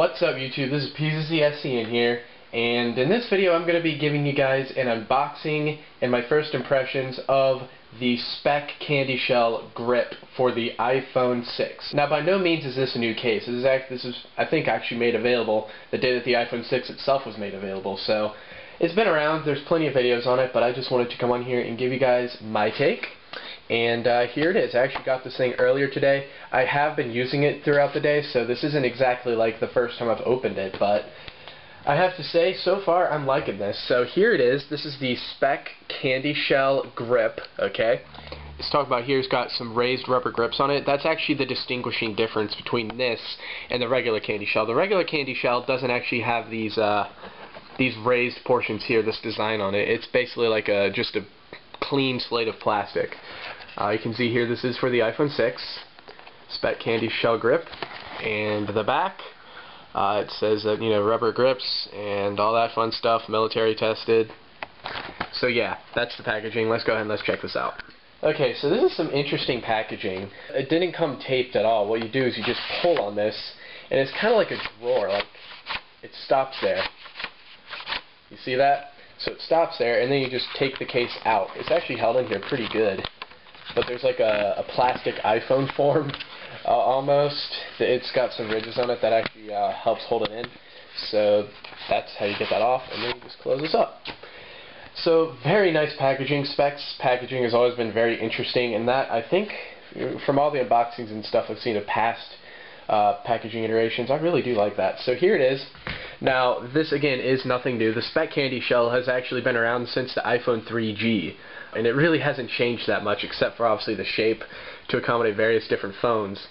What's up YouTube, this is PZSC in here, and in this video I'm going to be giving you guys an unboxing and my first impressions of the Speck candy shell grip for the iPhone 6. Now by no means is this a new case. This is I think actually made available the day that the iPhone 6 itself was made available, so it's been around, there's plenty of videos on it, but I just wanted to come on here and give you guys my take. And here it is. I actually got this thing earlier today. I have been using it throughout the day, so this isn't exactly like the first time I've opened it, but I have to say, so far I'm liking this. So here it is. This is the Speck candy shell grip, okay? Let's talk about here. It's got some raised rubber grips on it. That's actually the distinguishing difference between this and the regular candy shell. The regular candy shell doesn't actually have these raised portions here, this design on it. It's basically like just a clean slate of plastic. You can see here this is for the iPhone 6 Speck candy shell grip, and the back it says that, you know, rubber grips and all that fun stuff, military tested. So yeah, that's the packaging. Let's go ahead and let's check this out. Okay, so this is some interesting packaging. It didn't come taped at all. What you do is you just pull on this, and it's kind of like a drawer, like it stops there. You see that? So it stops there, and then you just take the case out. It's actually held in here pretty good. But there's like a plastic iPhone form, almost. It's got some ridges on it that actually helps hold it in. So that's how you get that off, and then you just close this up. So very nice packaging. Speck's packaging has always been very interesting, and that, I think, from all the unboxings and stuff I've seen of past packaging iterations, I really do like that. So here it is. Now, this again is nothing new. The Speck candy shell has actually been around since the iPhone 3G, and it really hasn't changed that much, except for obviously the shape to accommodate various different phones.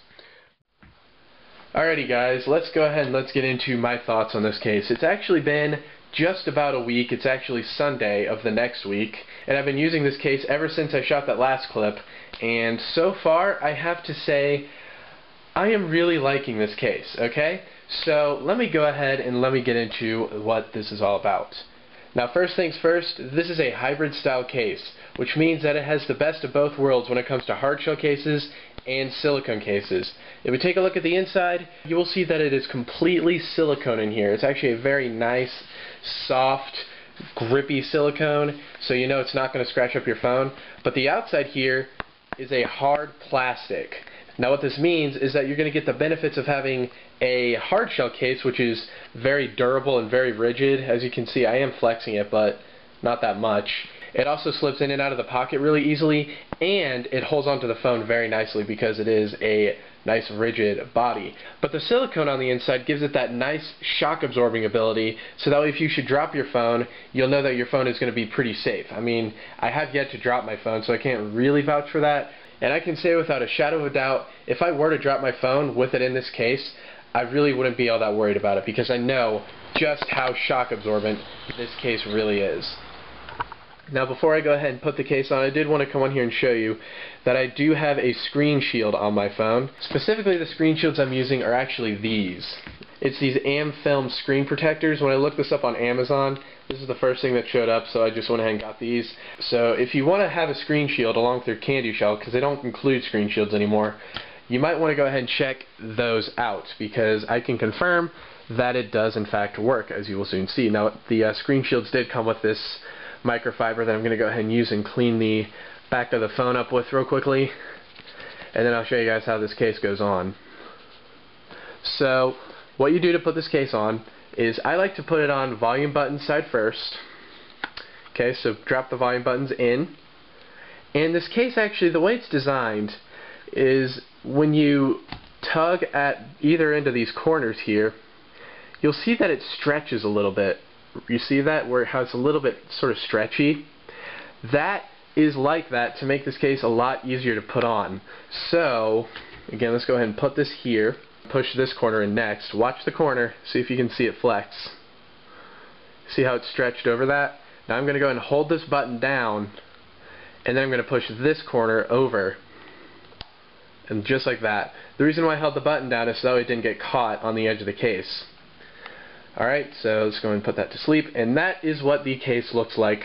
Alrighty guys, let's go ahead and let's get into my thoughts on this case. It's actually been just about a week. It's actually Sunday of the next week, and I've been using this case ever since I shot that last clip, and so far I have to say I am really liking this case, okay? So let me go ahead and let me get into what this is all about. Now first things first, this is a hybrid style case, which means that it has the best of both worlds when it comes to hard shell cases and silicone cases. If we take a look at the inside, you will see that it is completely silicone in here. It's actually a very nice, soft, grippy silicone, so you know it's not going to scratch up your phone. But the outside here is a hard plastic. Now what this means is that you're going to get the benefits of having a hard shell case, which is very durable and very rigid. As you can see, I am flexing it, but not that much. It also slips in and out of the pocket really easily, and it holds onto the phone very nicely because it is a nice rigid body. But the silicone on the inside gives it that nice shock absorbing ability, so that way if you should drop your phone, you'll know that your phone is going to be pretty safe. I mean, I have yet to drop my phone, so I can't really vouch for that. And I can say without a shadow of a doubt, if I were to drop my phone with it in this case, I really wouldn't be all that worried about it, because I know just how shock absorbent this case really is. Now before I go ahead and put the case on, I did want to come on here and show you that I do have a screen shield on my phone. Specifically, the screen shields I'm using are actually these. It's these Film screen protectors. When I looked this up on Amazon, this is the first thing that showed up, so I just went ahead and got these. So if you want to have a screen shield along with your candy shell, because they don't include screen shields anymore, you might want to go ahead and check those out, because I can confirm that it does in fact work, as you will soon see. Now the screen shields did come with this microfiber that I'm going to go ahead and use and clean the back of the phone up with real quickly, and then I'll show you guys how this case goes on. So what you do to put this case on is I like to put it on volume button side first. Okay, so drop the volume buttons in, and this case actually, the way it's designed is when you tug at either end of these corners here, you'll see that it stretches a little bit. You see that, where how it's a little bit sort of stretchy? That is like that to make this case a lot easier to put on. So again, let's go ahead and put this here, push this corner in next, watch the corner, see if you can see it flex. See how it's stretched over that? Now I'm going to go ahead and hold this button down, and then I'm going to push this corner over, and just like that. The reason why I held the button down is so that it didn't get caught on the edge of the case. Alright, so let's go and put that to sleep, and that is what the case looks like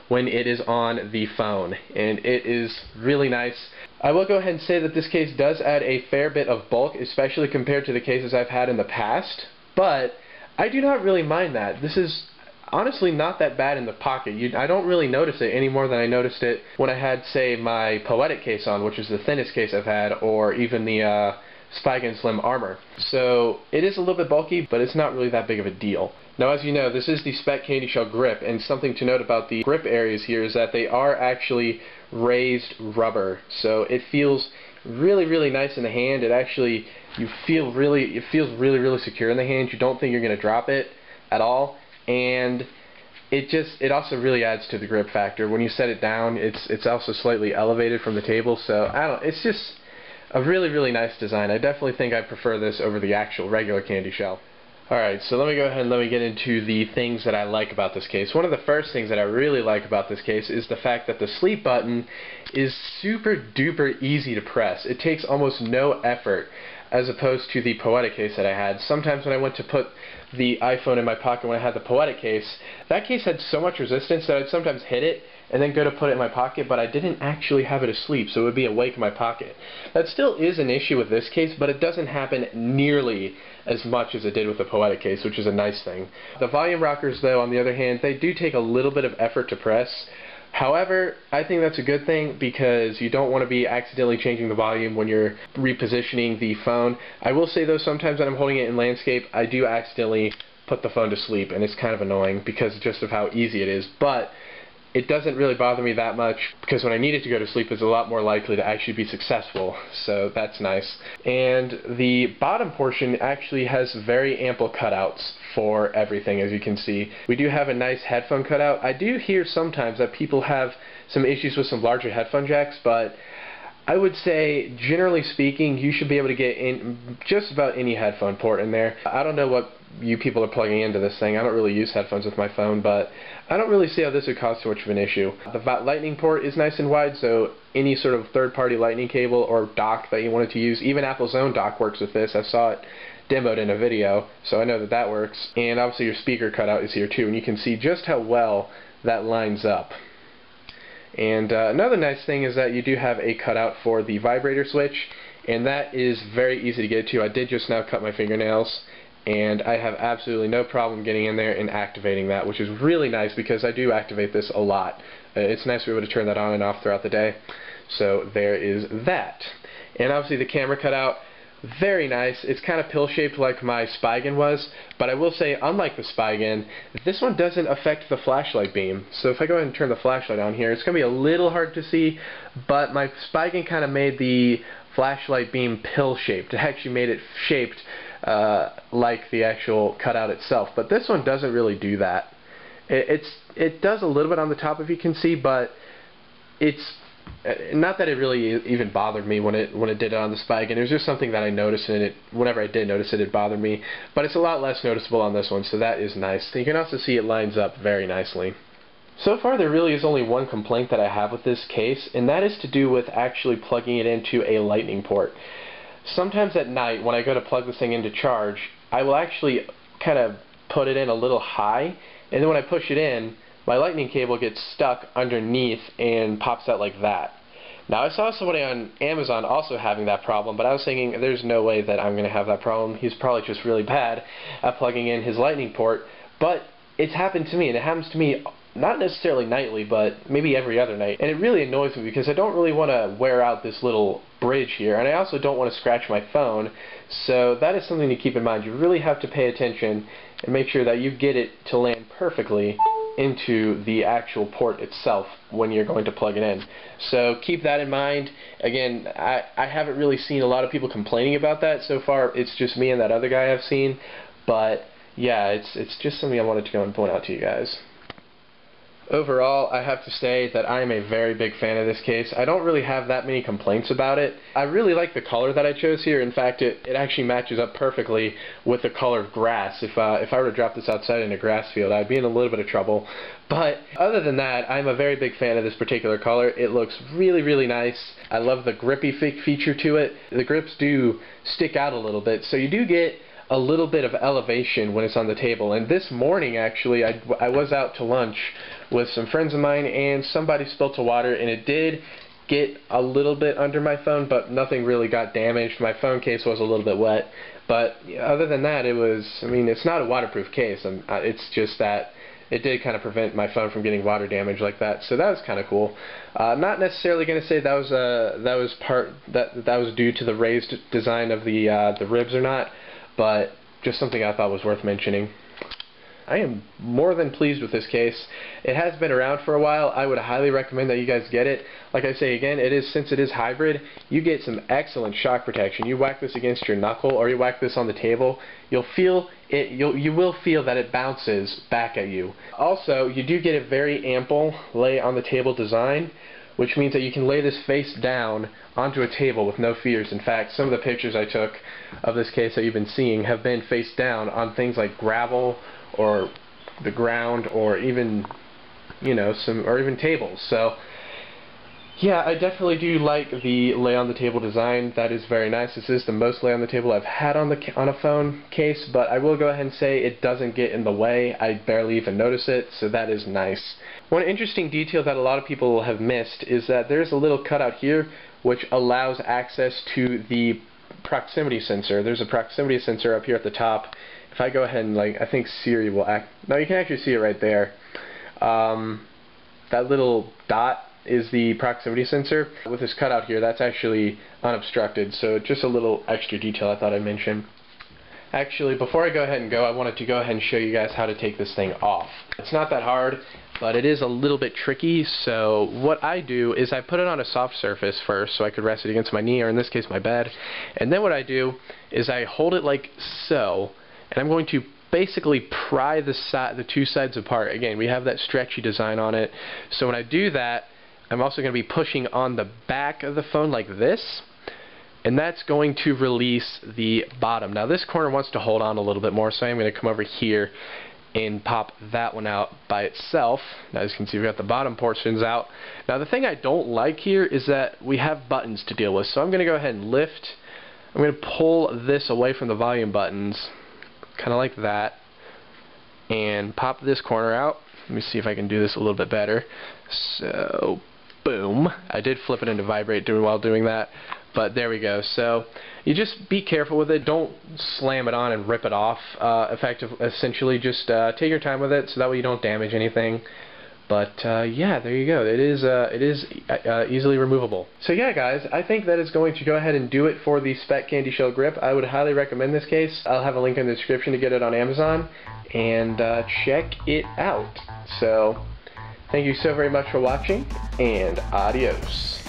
when it is on the phone, and it is really nice. I will go ahead and say that this case does add a fair bit of bulk, especially compared to the cases I've had in the past. But I do not really mind that. This is honestly not that bad in the pocket. I don't really notice it any more than I noticed it when I had, say, my Poetic case on, which is the thinnest case I've had, or even the Speck Slim Armor. So it is a little bit bulky, but it's not really that big of a deal. Now, as you know, this is the Speck Candy Shell grip, and something to note about the grip areas here is that they are actually raised rubber. So it feels really, really nice in the hand. It actually, it feels really, really secure in the hand. You don't think you're going to drop it at all. And it also really adds to the grip factor. When you set it down, it's also slightly elevated from the table, so it's just a really, really nice design. I definitely think I prefer this over the actual regular candy shell. Alright, so let me go ahead and let me get into the things that I like about this case. One of the first things that I really like about this case is the fact that the sleep button is super duper easy to press. It takes almost no effort, as opposed to the Poetic case that I had. Sometimes when I went to put the iPhone in my pocket when I had the Poetic case, that case had so much resistance that I'd sometimes hit it and then go to put it in my pocket, but I didn't actually have it asleep, so it would be awake in my pocket. That still is an issue with this case, but it doesn't happen nearly as much as it did with the Poetic case, which is a nice thing. The volume rockers, though, on the other hand, they do take a little bit of effort to press. However, I think that's a good thing because you don't want to be accidentally changing the volume when you're repositioning the phone. I will say, though, sometimes when I'm holding it in landscape, I do accidentally put the phone to sleep, and it's kind of annoying because just of how easy it is. But it doesn't really bother me that much because when I need it to go to sleep, it's a lot more likely to actually be successful, so that's nice. And the bottom portion actually has very ample cutouts for everything, as you can see. We do have a nice headphone cutout. I do hear sometimes that people have some issues with some larger headphone jacks, but I would say, generally speaking, you should be able to get in just about any headphone port in there. I don't know what you people are plugging into this thing. I don't really use headphones with my phone, but I don't really see how this would cause too much of an issue. The lightning port is nice and wide, so any sort of third-party lightning cable or dock that you wanted to use, even Apple's own dock works with this. I saw it demoed in a video, so I know that that works. And obviously your speaker cutout is here too, and you can see just how well that lines up. And another nice thing is that you do have a cutout for the vibrator switch, and that is very easy to get to. I did just now cut my fingernails, and I have absolutely no problem getting in there and activating that, which is really nice because I do activate this a lot. It's nice to be able to turn that on and off throughout the day. So there is that. And obviously the camera cutout, very nice. It's kind of pill-shaped like my Spigen was, but I will say, unlike the Spigen, this one doesn't affect the flashlight beam. So if I go ahead and turn the flashlight on here, it's going to be a little hard to see, but my Spigen kind of made the flashlight beam pill-shaped. It actually made it shaped like the actual cutout itself, but this one doesn't really do that. It does a little bit on the top, if you can see, but it's not that it really even bothered me when it did it on the Spigen. It was just something that I noticed, and whenever I did notice it, it bothered me. But it's a lot less noticeable on this one, so that is nice. You can also see it lines up very nicely. So far, there really is only one complaint that I have with this case, and that is to do with actually plugging it into a lightning port. Sometimes at night, when I go to plug this thing into charge, I will actually kind of put it in a little high, and then when I push it in, my lightning cable gets stuck underneath and pops out like that. Now, I saw somebody on Amazon also having that problem, but I was thinking there's no way that I'm going to have that problem. He's probably just really bad at plugging in his lightning port, but it's happened to me, and it happens to me not necessarily nightly, but maybe every other night. And it really annoys me because I don't really want to wear out this little bridge here, and I also don't want to scratch my phone. So that is something to keep in mind. You really have to pay attention and make sure that you get it to land perfectly into the actual port itself when you're going to plug it in. So keep that in mind. Again, I haven't really seen a lot of people complaining about that so far. It's just me and that other guy I've seen. But yeah, it's just something I wanted to go and point out to you guys. Overall, I have to say that I am a very big fan of this case. I don't really have that many complaints about it. I really like the color that I chose here. In fact, it actually matches up perfectly with the color of grass. If I were to drop this outside in a grass field, I'd be in a little bit of trouble. But other than that, I'm a very big fan of this particular color. It looks really, really nice. I love the grippy feature to it. The grips do stick out a little bit, so you do get a little bit of elevation when it's on the table. And this morning, actually, I was out to lunch with some friends of mine, and somebody spilt the water, and it did get a little bit under my phone, but nothing really got damaged. My phone case was a little bit wet, But other than that, it was, I mean, it's not a waterproof case. It's just that it did kind of prevent my phone from getting water damage like that, so that was kind of cool. Not necessarily going to say that was due to the raised design of the ribs or not, but just something I thought was worth mentioning. I am more than pleased with this case. It has been around for a while. I would highly recommend that you guys get it. Like I say again, since it is hybrid, you get some excellent shock protection. You whack this against your knuckle or you whack this on the table, you will feel that it bounces back at you. Also, you do get a very ample lay on the table design, which means that you can lay this face down onto a table with no fears. In fact, some of the pictures I took of this case that you've been seeing have been face down on things like gravel or the ground, or even, you know, even tables. So yeah, I definitely do like the lay on the table design. That is very nice. This is the most lay on the table I've had on a phone case, but I will go ahead and say it doesn't get in the way. I barely even notice it, so that is nice. One interesting detail that a lot of people have missed is that there's a little cutout here which allows access to the proximity sensor. There's a proximity sensor up here at the top. If I go ahead and, like, I think Siri will act. No, you can actually see it right there. That little dot is the proximity sensor. With this cutout here, that's actually unobstructed, so just a little extra detail I thought I'd mention. Actually, before I go ahead and go, I wanted to go ahead and show you guys how to take this thing off. It's not that hard, but it is a little bit tricky. So what I do is I put it on a soft surface first so I could rest it against my knee, or in this case my bed, and then what I do is I hold it like so, and I'm going to basically pry the two sides apart. Again, we have that stretchy design on it, so when I do that, I'm also going to be pushing on the back of the phone like this, and that's going to release the bottom. Now this corner wants to hold on a little bit more, so I'm going to come over here and pop that one out by itself. Now as you can see, we've got the bottom portions out. Now the thing I don't like here is that we have buttons to deal with, so I'm going to go ahead and lift. I'm going to pull this away from the volume buttons, kind of like that, and pop this corner out. Let me see if I can do this a little bit better. So, boom. I did flip it into vibrate while doing that, but there we go. So, you just be careful with it. Don't slam it on and rip it off. Essentially, just take your time with it so that way you don't damage anything. But yeah, there you go. It is easily removable. So yeah, guys, I think that is going to go ahead and do it for the Speck Candy Shell Grip. I would highly recommend this case. I'll have a link in the description to get it on Amazon, and check it out. So thank you so very much for watching, and adios.